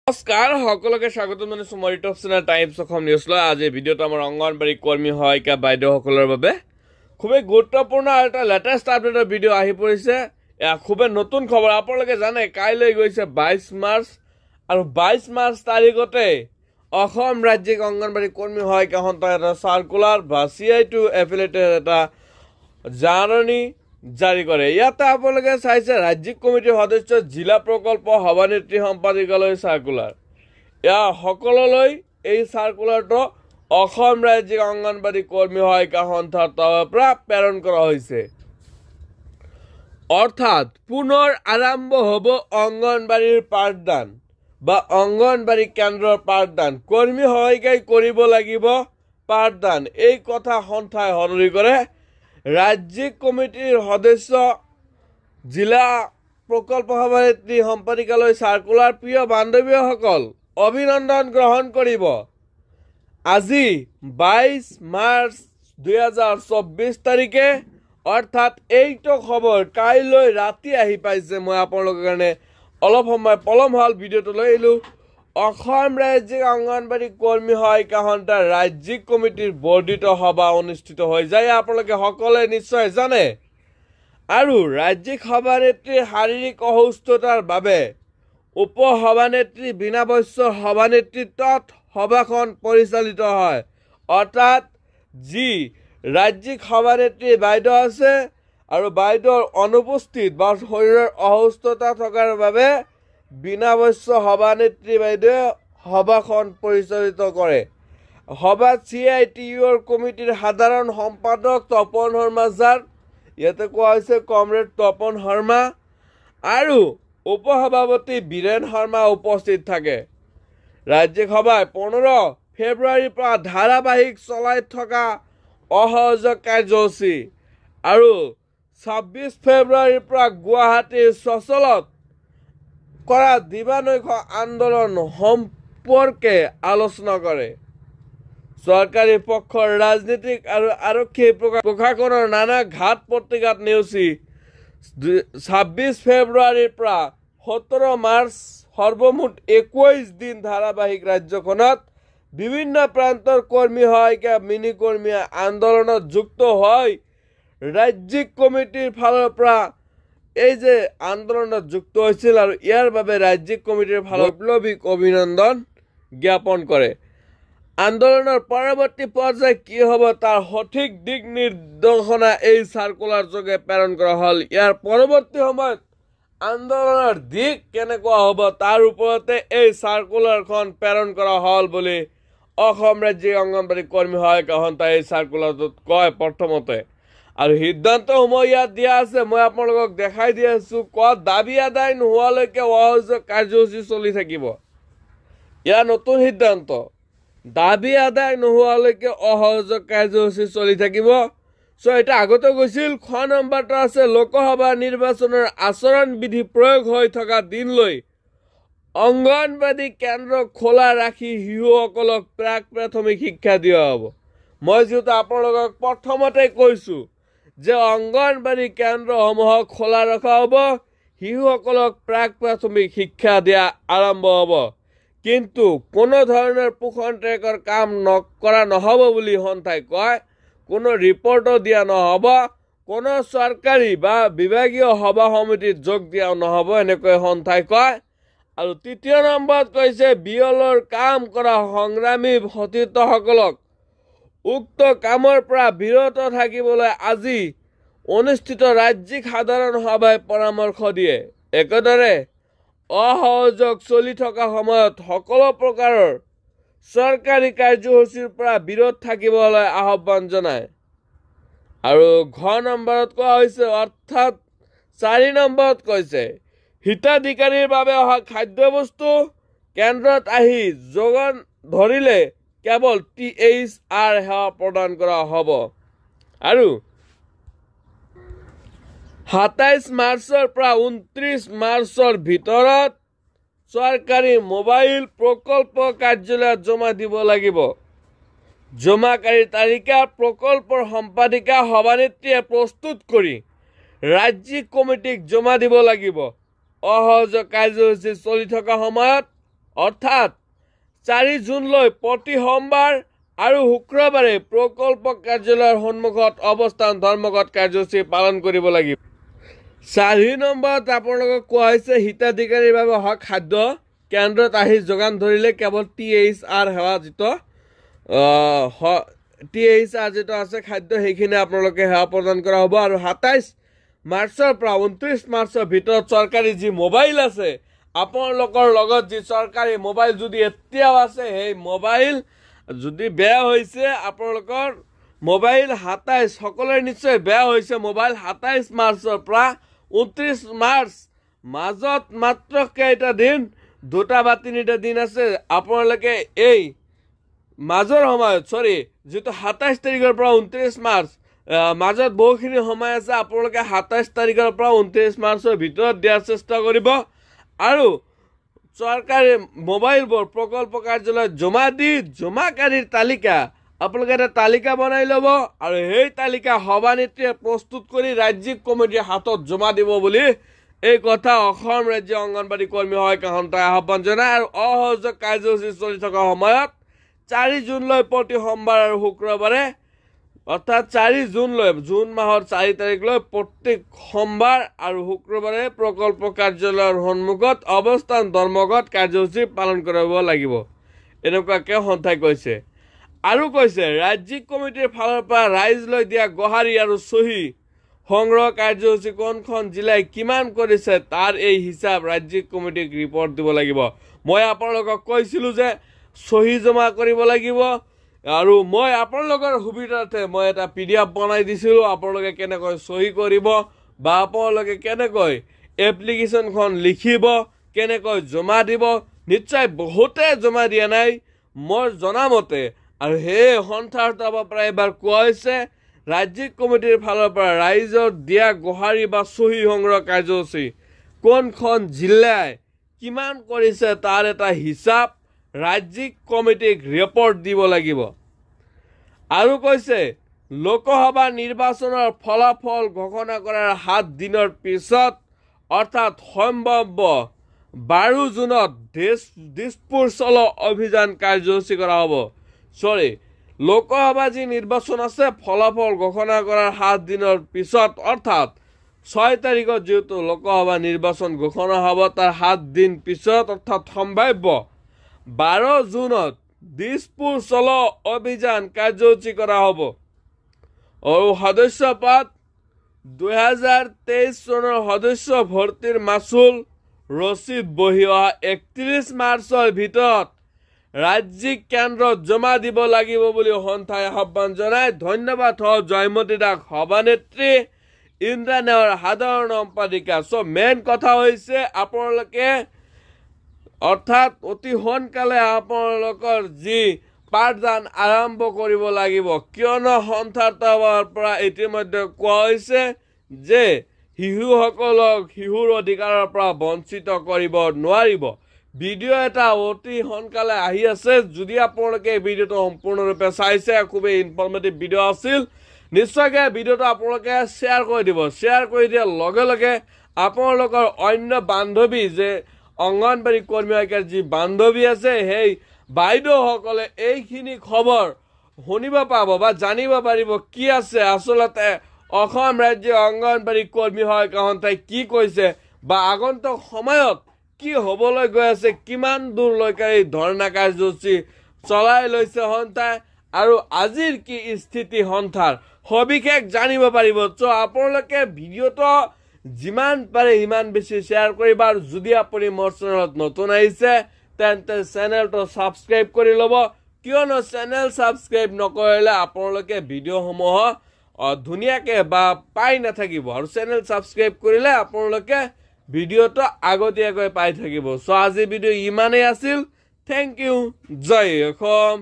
নমস্কাৰ সকলোকে স্বাগতম জনাইছো মোৰ ইউটিউব চেনেল টাইমছ অসম নিউজলৈ। আজি ভিডিঅ'টো আমাৰ অংগনবাড়ী কৰ্মী সহায়িকা বাইদেউসকলৰ বাবে খুবেই গুৰুত্বপূৰ্ণ এটা লেটেষ্ট আপডেটৰ ভিডিঅ' আহি পৰিছে। এয়া খুবেই নতুন খবৰ। আপোনালোকে জানে কাইলৈ গৈছে 22 মাৰ্চ আৰু 22 মাৰ্চ তাৰিখতে অসম ৰাজ্যিক অংগনবাড়ী কৰ্মী সহায়িকা সন্থাৰ এটা চাৰ্কুলাৰ বা CI2 এফিলিয়েটেড এটা জাননী জাৰি কৰে। ইয়াতে আপোনালোকে চাইছে ৰাজ্যিক কমিটিৰ সদস্য জিলা প্ৰকল্প সভানেত্ৰী সম্পাদিকালয় চাৰ্কুলাৰ। ইয়াৰ সকলোলৈ এই চাৰ্কুলাৰটো অসম ৰাজ্যিক অংগনবাড়ী কৰ্মী সহায়িকা সন্থাৰ পৰা প্ৰেৰণ কৰা হৈছে। অৰ্থাৎ পুনৰ আৰম্ভ হ'ব অংগনবাড়ীৰ পাঠদান বা অংগনবাড়ী কেন্দ্ৰৰ পাঠদান। কৰ্মী সহায়িকাই কৰিব লাগিব পাঠদান, এই কথা সন্থাই সদৰি কৰে। ৰাজ্যিক কমিটিৰ সদস্য জিলা প্ৰকল্প সভানেত্ৰী সম্পাদিকালয় চাৰ্কুলাৰ প্ৰিয় বান্ধৱীসকল অভিনন্দন গ্ৰহণ কৰিব। আজি 22 মাৰ্চ 2024 তাৰিখে অৰ্থাৎ এইটো খবৰ কাইলৈ ৰাতি আহি পাইছে। মই আপোনালোকৰ কাৰণে অলপ সময় পলম হ'ল ভিডিঅ'টো লৈ আহিলোঁ। অসম ৰাজ্যিক অংগনবাড়ী কৰ্মী সহায়িকা সন্থাৰ ৰাজ্যিক কমিটিৰ বৰ্ধিত সভা অনুষ্ঠিত হৈ যায়, আপোনালোকে সকলোৱে নিশ্চয় জানে। আৰু ৰাজ্যিক সভানেত্ৰীৰ শাৰীৰিক অসুস্থতাৰ বাবে উপ সভানেত্ৰী বীণা বৈশ্যৰ সভানেতৃত্বত সভাখন পৰিচালিত হয়। অৰ্থাৎ যি ৰাজ্যিক সভানেত্ৰী বাইদেউ আছে আৰু বাইদেউৰ অনুপস্থিত বা শৰীৰৰ অসুস্থতা থকাৰ বাবে বীণা বৈশ্য সভানেত্ৰী বাইদেৱে সভাখন পৰিচালিত কৰে। সভাত CITUৰ কমিটিৰ সাধাৰণ সম্পাদক তপন শৰ্মা ছাৰ, ইয়াতে কোৱা হৈছে কমৰেড তপন শৰ্মা আৰু উপসভাপতি বীৰেন শৰ্মা উপস্থিত থাকে। ৰাজ্যিক সভাই 15 ফেব্ৰুৱাৰীৰ পৰা ধাৰাবাহিক চলাই থকা অসহযোগ কাৰ্যসূচী আৰু 26 ফেব্ৰুৱাৰীৰ পৰা গুৱাহাটীৰ চচলত কৰা দিবানৈশ আন্দোলন সম্পৰ্কে আলোচনা কৰে। চৰকাৰী পক্ষৰ ৰাজনীতিক আৰু আৰক্ষী প্ৰশাসনৰ নানা ঘাট প্ৰতিঘাত নেওচি 26 ফেব্ৰুৱাৰীৰ পৰা 17 মাৰ্চ সৰ্বমুঠ 21 দিন ধাৰাবাহিক ৰাজ্যখনত বিভিন্ন প্ৰান্তৰ কৰ্মী সহায়িকা মিনি কৰ্মীয়ে আন্দোলনত যুক্ত হৈ ৰাজ্যিক কমিটিৰ ফালৰ পৰা এই যে আন্দোলনত যুক্ত হৈছিল আৰু ইয়াৰ বাবে ৰাজ্যিক কমিটিৰ ফালৰ বৈপ্লৱিক অভিনন্দন জ্ঞাপন কৰে। আন্দোলনৰ পৰৱৰ্তী পৰ্যায় কি হ'ব তাৰ সঠিক দিক নিৰ্দেশনা এই চাৰ্কুলাৰ যোগে প্ৰেৰণ কৰা হ'ল। ইয়াৰ পৰৱৰ্তী সময়ত আন্দোলনৰ দিশ কেনেকুৱা হ'ব তাৰ ওপৰতে এই চাৰ্কুলাৰখন প্ৰেৰণ কৰা হ'ল বুলি অসম ৰাজ্যিক অংগনবাড়ী কৰ্মী সহায়িকা সন্থাই এই চাৰ্কুলাৰটোত কয় প্ৰথমতে। আৰু সিদ্ধান্তসমূহ ইয়াত দিয়া আছে, মই আপোনালোকক দেখাই দি আছোঁ। ক'ত দাবী আদায় নোহোৱালৈকে অসহযোগ কাৰ্যসূচী চলি থাকিব। ইয়াৰ নতুন সিদ্ধান্ত, দাবী আদায় নোহোৱালৈকে অসহযোগ কাৰ্যসূচী চলি থাকিব। এটা আগতে গৈছিল। খ নম্বৰটো আছে লোকসভা নিৰ্বাচনৰ আচৰণ বিধি প্ৰয়োগ হৈ থকা দিনলৈ অংগনবাড়ী কেন্দ্ৰ খোলা ৰাখি শিশুসকলক প্ৰাক প্ৰাথমিক শিক্ষা দিয়া হ'ব। মই যিহেতু আপোনালোকক প্ৰথমতে কৈছোঁ যে অংগনবাড়ী কেন্দ্ৰসমূহক খোলা ৰখা হ'ব, শিশুসকলক প্ৰাক প্ৰাথমিক শিক্ষা দিয়া আৰম্ভ হ'ব, কিন্তু কোনো ধৰণৰ পোষণ ট্ৰেকৰ কাম কৰা নহ'ব বুলি সন্থাই কয়। কোনো ৰিপৰ্টো দিয়া নহ'ব, কোনো চৰকাৰী বা বিভাগীয় সভা সমিতিত যোগ দিয়া নহ'ব, এনেকৈ সন্থাই কয়। আৰু তৃতীয় নম্বৰত কৈছে বিয়লৰ কাম কৰা সংগ্ৰামী সতীৰ্থসকলক উক্ত কামৰ পৰা বিৰত থাকিবলৈ আজি অনুষ্ঠিত ৰাজ্যিক সাধাৰণ সভাই পৰামৰ্শ দিয়ে। একেদৰে অসহযোগ চলি থকা সময়ত সকলো প্ৰকাৰৰ চৰকাৰী কাৰ্যসূচীৰ পৰা বিৰত থাকিবলৈ আহ্বান জনায়। আৰু ঘ নম্বৰত কোৱা হৈছে, অৰ্থাৎ 4 নম্বৰত কৈছে হিতাধিকাৰীৰ বাবে অহা খাদ্যবস্তু কেন্দ্ৰত আহি যোগান ধৰিলে কেৱল THR সেৱা প্ৰদান কৰা হ'ব। আৰু 27 মাৰ্চৰ পৰা 29 মাৰ্চৰ ভিতৰত চৰকাৰী মোবাইল প্ৰকল্প কাৰ্যালয়ত জমা দিব লাগিব। জমাকাৰীৰ তালিকা প্ৰকল্পৰ সম্পাদিকা সভানেত্ৰীয়ে প্ৰস্তুত কৰি ৰাজ্যিক কমিটিক জমা দিব লাগিব। অসহযোগ কাৰ্যসূচী চলি থকা সময়ত অৰ্থাৎ 4 জুনলৈ প্ৰতি সোমবাৰ আৰু শুক্ৰবাৰে প্ৰকল্প কাৰ্যালয়ৰ সন্মুখত অৱস্থান ধৰ্মঘট কাৰ্যসূচী পালন কৰিব লাগিব। 4 নম্বৰত আপোনালোকক কোৱা হৈছে হিতাধিকাৰীৰ বাবে অহা খাদ্য কেন্দ্ৰত আহি যোগান ধৰিলে কেৱল THR সেৱা যিটো আছে খাদ্য সেইখিনি আপোনালোকে সেৱা প্ৰদান কৰা হ'ব। আৰু 27 মাৰ্চৰ পৰা 29 মাৰ্চৰ ভিতৰত চৰকাৰী যি মোবাইল আছে আপোনালোকৰ লগত যি চৰকাৰী মোবাইল যদি এতিয়াও আছে সেই মোবাইল যদি বেয়া হৈছে আপোনালোকৰ মোবাইল 27 সকলোৰে নিশ্চয় বেয়া হৈছে মোবাইল 27 মাৰ্চৰ পৰা 29 মাৰ্চ মাজত মাত্ৰ কেইটা দিন 2টা বা 3টা দিন আছে। আপোনালোকে এই মাজৰ সময়ত যিটো 27 তাৰিখৰ পৰা 29 মাৰ্চ মাজত বহুখিনি সময় আছে। আপোনালোকে 27 তাৰিখৰ পৰা 29 মাৰ্চৰ ভিতৰত দিয়াৰ চেষ্টা কৰিব আৰু চৰকাৰী মোবাইলবোৰ প্ৰকল্প কাৰ্যালয়ত জমা দি জমাকাৰীৰ তালিকা আপোনালোকে এটা তালিকা বনাই ল'ব আৰু সেই তালিকা সভানেত্ৰীয়ে প্ৰস্তুত কৰি ৰাজ্যিক কমিটিৰ হাতত জমা দিব বুলি এই কথা অসম ৰাজ্য অংগনবাড়ী কৰ্মী সহায়িকা সন্থাই আহ্বান জনায়। আৰু অসহযোগ কাৰ্যসূচী চলি থকা সময়ত 4 জুনলৈ প্ৰতি সোমবাৰ আৰু শুক্ৰবাৰে অৰ্থাৎ 4 জুনলৈ জুন মাহৰ 4 তাৰিখলৈ প্ৰত্যেক সোমবাৰ আৰু শুক্ৰবাৰে প্ৰকল্প কাৰ্যালয়ৰ সন্মুখত অৱস্থান ধৰ্মঘট কাৰ্যসূচী পালন কৰিব লাগিব এনেকুৱাকে সন্থাই কৈছে। আৰু কৈছে ৰাজ্যিক কমিটিৰ ফালৰ পৰা ৰাইজলৈ দিয়া গোহাৰি আৰু চহী সংগ্ৰহ কাৰ্যসূচী কোনখন জিলাই কিমান কৰিছে তাৰ এই হিচাপ ৰাজ্যিক কমিটিক ৰিপৰ্ট দিব লাগিব। মই আপোনালোকক কৈছিলোঁ যে চহী জমা কৰিব লাগিব আৰু মই আপোনালোকৰ সুবিধাৰ্থে মই এটা PDF বনাই দিছিলোঁ আপোনালোকে কেনেকৈ চহী কৰিব বা আপোনালোকে কেনেকৈ এপ্লিকেশ্যনখন লিখিব কেনেকৈ জমা দিব। নিশ্চয় বহুতে জমা দিয়া নাই মই জনামতে আৰু সেই সন্থাৰ পৰা এবাৰ কোৱা হৈছে ৰাজ্যিক কমিটিৰ ফালৰ পৰা ৰাইজৰ দিয়া গোহাৰি বা চহী সংগ্ৰহ কাৰ্যসূচী কোনখন জিলাই কিমান কৰিছে তাৰ এটা হিচাপ ৰাজ্যিক কমিটিক ৰিপৰ্ট দিব লাগিব। আৰু কৈছে লোকসভা নিৰ্বাচনৰ ফলাফল ঘোষণা কৰাৰ 7 দিনৰ পিছত অৰ্থাৎ সম্ভাৱ্য 12 জুনত দিছপুৰ চলো অভিযান কাৰ্যসূচী কৰা হ'ব। লোকসভা যি নিৰ্বাচন আছে ফলাফল ঘোষণা কৰাৰ 7 দিনৰ পিছত অৰ্থাৎ 6 তাৰিখত যেহেতু লোকসভা নিৰ্বাচন ঘোষণা হ'ব তাৰ 7 দিন পিছত অৰ্থাৎ সম্ভাৱ্য 12 জুনত দিছপুৰ চলো অভিযান কাৰ্যসূচী কৰা হ'ব। আৰু সদস্য পদ 2023 চনৰ সদস্য ভৰ্তিৰ মাচুল ৰচিদ বহি অহা 31 মাৰ্চৰ ভিতৰত ৰাজ্যিক কেন্দ্ৰত জমা দিব লাগিব বুলি সন্থাই আহ্বান জনায়। ধন্যবাদ জয়মতী দাস সভানেত্ৰী ইন্দ্ৰা নেওয়াৰ সাধাৰণ সম্পাদিকা। মেইন কথা হৈছে আপোনালোকে অৰ্থাৎ অতি সোনকালে আপোনালোকৰ যি পাঠদান আৰম্ভ কৰিব লাগিব কিয়নো সন্থাৰ পৰা ইতিমধ্যে কোৱা হৈছে যে শিশুসকলক শিশুৰ অধিকাৰৰ পৰা বঞ্চিত কৰিব নোৱাৰিব। ভিডিঅ' এটা অতি সোনকালে আহি আছে যদি আপোনালোকে এই ভিডিঅ'টো সম্পূৰ্ণৰূপে চাইছে খুবেই ইনফৰ্মেটিভ ভিডিঅ' আছিল নিশ্চয়কৈ ভিডিঅ'টো আপোনালোকে শ্বেয়াৰ কৰি দিব। শ্বেয়াৰ কৰি দিয়াৰ লগে লগে আপোনালোকৰ অন্য বান্ধৱী যে অংগনবাড়ী কৰ্মী সহায়িকাৰ যি বান্ধৱী আছে সেই বাইদেউসকলে এইখিনি খবৰ শুনিব পাব বা জানিব পাৰিব কি আছে আচলতে অসম ৰাজ্য অংগনবাড়ী কৰ্মী সহায়িকা সন্থাই কি কৈছে বা আগন্তুক সময়ত কি হ'বলৈ গৈ আছে কিমান দূৰলৈকে এই ধৰ্ণা কাৰ্যসূচী চলাই লৈছে সন্থাই আৰু আজিৰ কি স্থিতি সন্থাৰ সবিশেষ জানিব পাৰিব। আপোনালোকে ভিডিঅ'টো যিমান পাৰে সিমান বেছি শ্বেয়াৰ কৰিবা আৰু যদি আপুনি মোৰ চেনেলত নতুন আহিছে তেন্তে চেনেলটো ছাবস্ক্ৰাইব কৰি ল'ব কিয়নো চেনেল ছাবস্ক্ৰাইব নকৰিলে আপোনালোকে ভিডিঅ'সমূহ ধুনীয়াকৈ বা পাই নাথাকিব আৰু চেনেল ছাবস্ক্ৰাইব কৰিলে আপোনালোকে ভিডিঅ'টো আগতীয়াকৈ পাই থাকিব। আজি ভিডিঅ' ইমানেই আছিল। Thank you. জয় অসম।